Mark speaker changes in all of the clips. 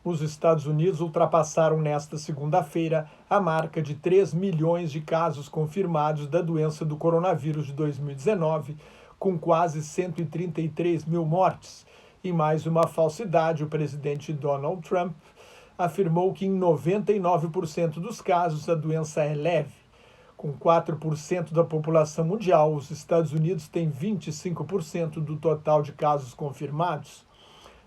Speaker 1: Os Estados Unidos ultrapassaram nesta segunda-feira a marca de 3 milhões de casos confirmados da doença do coronavírus de 2019, com quase 133 mil mortes. E mais uma falsidade, o presidente Donald Trump afirmou que em 99% dos casos a doença é leve. Com 4% da população mundial, os Estados Unidos têm 25% do total de casos confirmados.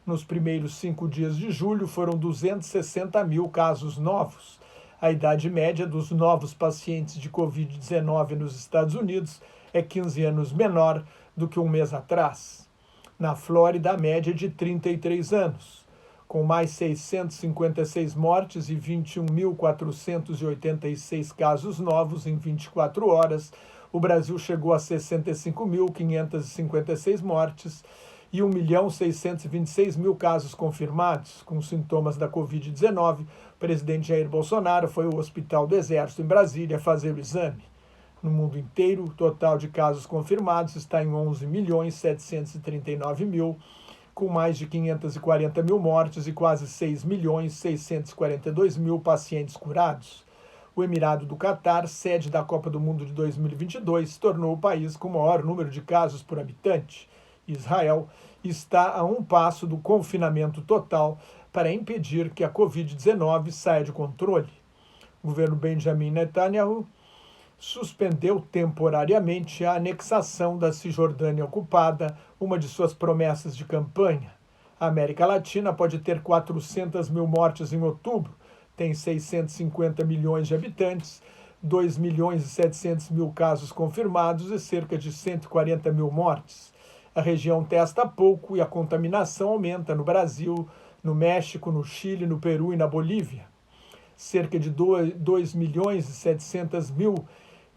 Speaker 1: Nos primeiros 5 dias de julho, foram 260 mil casos novos. A idade média dos novos pacientes de Covid-19 nos Estados Unidos é 15 anos menor do que um mês atrás. Na Flórida, a média é de 33 anos. Com mais 656 mortes e 21.486 casos novos em 24 horas, o Brasil chegou a 65.556 mortes e 1.626.000 casos confirmados. Com sintomas da Covid-19, o presidente Jair Bolsonaro foi ao Hospital do Exército em Brasília fazer o exame. No mundo inteiro, o total de casos confirmados está em 11.739.000, com mais de 540 mil mortes e quase 6.642.000 pacientes curados. O Emirado do Catar, sede da Copa do Mundo de 2022, se tornou o país com o maior número de casos por habitante. Israel está a um passo do confinamento total para impedir que a Covid-19 saia de controle. O governo Benjamin Netanyahu suspendeu temporariamente a anexação da Cisjordânia ocupada, uma de suas promessas de campanha. A América Latina pode ter 400 mil mortes em outubro, tem 650 milhões de habitantes, 2 milhões e 700 mil casos confirmados e cerca de 140 mil mortes. A região testa pouco e a contaminação aumenta no Brasil, no México, no Chile, no Peru e na Bolívia. Cerca de 2 milhões e 700 mil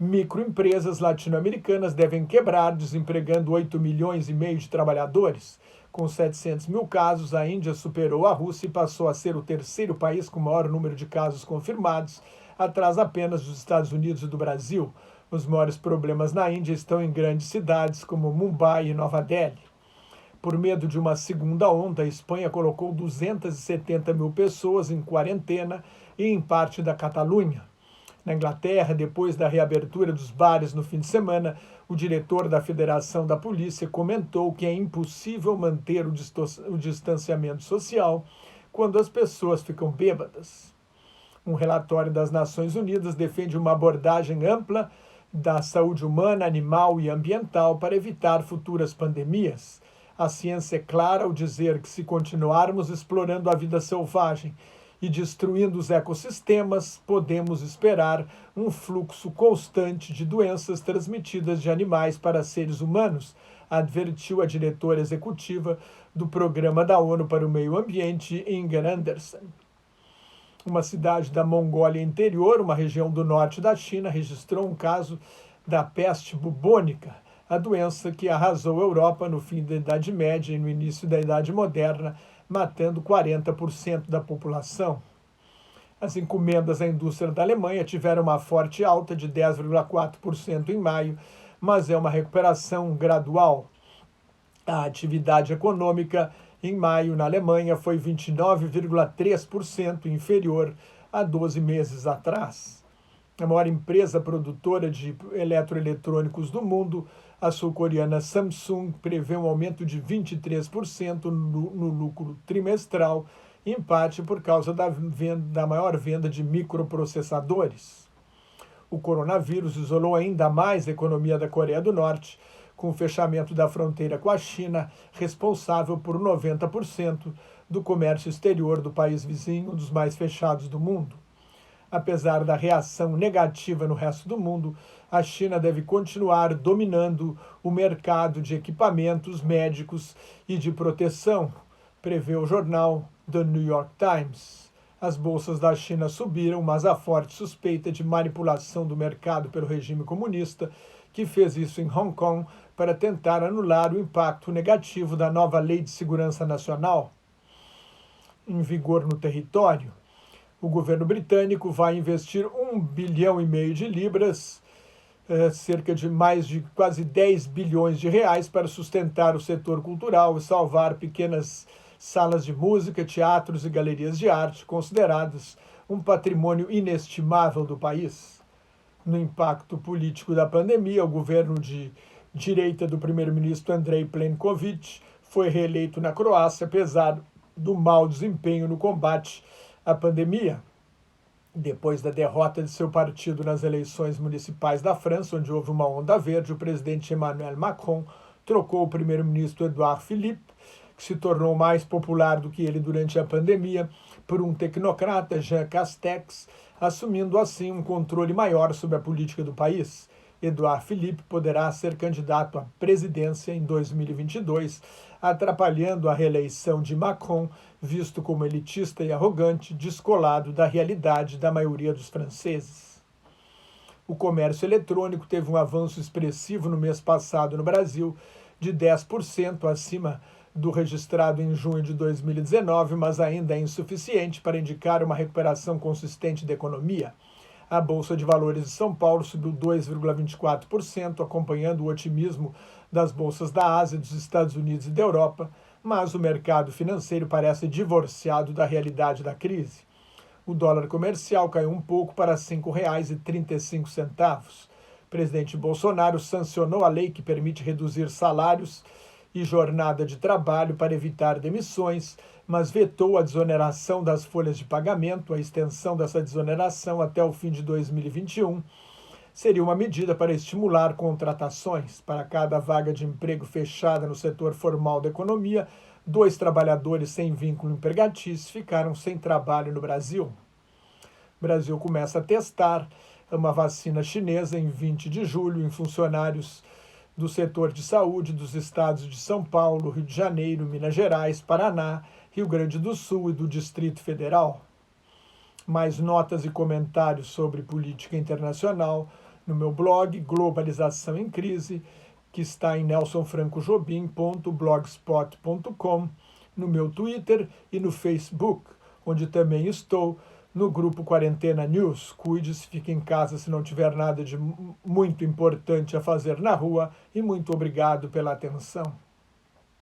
Speaker 1: microempresas latino-americanas devem quebrar, desempregando 8 milhões e meio de trabalhadores. Com 700 mil casos, a Índia superou a Rússia e passou a ser o terceiro país com maior número de casos confirmados, atrás apenas dos Estados Unidos e do Brasil. Os maiores problemas na Índia estão em grandes cidades como Mumbai e Nova Delhi. Por medo de uma segunda onda, a Espanha colocou 270 mil pessoas em quarentena e em parte da Catalunha. Na Inglaterra, depois da reabertura dos bares no fim de semana, o diretor da Federação da Polícia comentou que é impossível manter o distanciamento social quando as pessoas ficam bêbadas. Um relatório das Nações Unidas defende uma abordagem ampla da saúde humana, animal e ambiental para evitar futuras pandemias. A ciência é clara ao dizer que se continuarmos explorando a vida selvagem e destruindo os ecossistemas, podemos esperar um fluxo constante de doenças transmitidas de animais para seres humanos, advertiu a diretora executiva do Programa da ONU para o Meio Ambiente, Inger Andersen. Uma cidade da Mongólia Interior, uma região do norte da China, registrou um caso da peste bubônica, a doença que arrasou a Europa no fim da Idade Média e no início da Idade Moderna, matando 40% da população. As encomendas à indústria da Alemanha tiveram uma forte alta de 10,4% em maio, mas é uma recuperação gradual. A atividade econômica em maio na Alemanha foi 29,3% inferior a 12 meses atrás. A maior empresa produtora de eletroeletrônicos do mundo, a sul-coreana Samsung, prevê um aumento de 23% no lucro trimestral, em parte por causa da maior venda de microprocessadores. O coronavírus isolou ainda mais a economia da Coreia do Norte, com o fechamento da fronteira com a China, responsável por 90% do comércio exterior do país vizinho, um dos mais fechados do mundo. Apesar da reação negativa no resto do mundo, a China deve continuar dominando o mercado de equipamentos médicos e de proteção, prevê o jornal The New York Times. As bolsas da China subiram, mas há forte suspeita de manipulação do mercado pelo regime comunista, que fez isso em Hong Kong para tentar anular o impacto negativo da nova Lei de Segurança Nacional em vigor no território. O governo britânico vai investir 1,5 bilhão de libras, cerca de mais de quase 10 bilhões de reais, para sustentar o setor cultural e salvar pequenas salas de música, teatros e galerias de arte, consideradas um patrimônio inestimável do país. No impacto político da pandemia, o governo de direita do primeiro-ministro Andrej Plenković foi reeleito na Croácia, apesar do mau desempenho no combate à pandemia. Depois da derrota de seu partido nas eleições municipais da França, onde houve uma onda verde, o presidente Emmanuel Macron trocou o primeiro-ministro Édouard Philippe, que se tornou mais popular do que ele durante a pandemia, por um tecnocrata, Jean Castex, assumindo assim um controle maior sobre a política do país. Édouard Philippe poderá ser candidato à presidência em 2022, atrapalhando a reeleição de Macron, visto como elitista e arrogante, descolado da realidade da maioria dos franceses. O comércio eletrônico teve um avanço expressivo no mês passado no Brasil, de 10% acima do registrado em junho de 2019, mas ainda é insuficiente para indicar uma recuperação consistente da economia. A Bolsa de Valores de São Paulo subiu 2,24%, acompanhando o otimismo das bolsas da Ásia, dos Estados Unidos e da Europa, mas o mercado financeiro parece divorciado da realidade da crise. O dólar comercial caiu um pouco para R$ 5,35. O presidente Bolsonaro sancionou a lei que permite reduzir salários e jornada de trabalho para evitar demissões, mas vetou a desoneração das folhas de pagamento. A extensão dessa desoneração até o fim de 2021 seria uma medida para estimular contratações. Para cada vaga de emprego fechada no setor formal da economia, 2 trabalhadores sem vínculo empregatício ficaram sem trabalho no Brasil. O Brasil começa a testar uma vacina chinesa em 20 de julho em funcionários do setor de saúde dos estados de São Paulo, Rio de Janeiro, Minas Gerais, Paraná, Rio Grande do Sul e do Distrito Federal. Mais notas e comentários sobre política internacional no meu blog Globalização em Crise, que está em nelsonfrancojobim.blogspot.com, no meu Twitter e no Facebook, onde também estou no grupo Quarentena News. Cuide-se, fique em casa se não tiver nada de muito importante a fazer na rua, e muito obrigado pela atenção.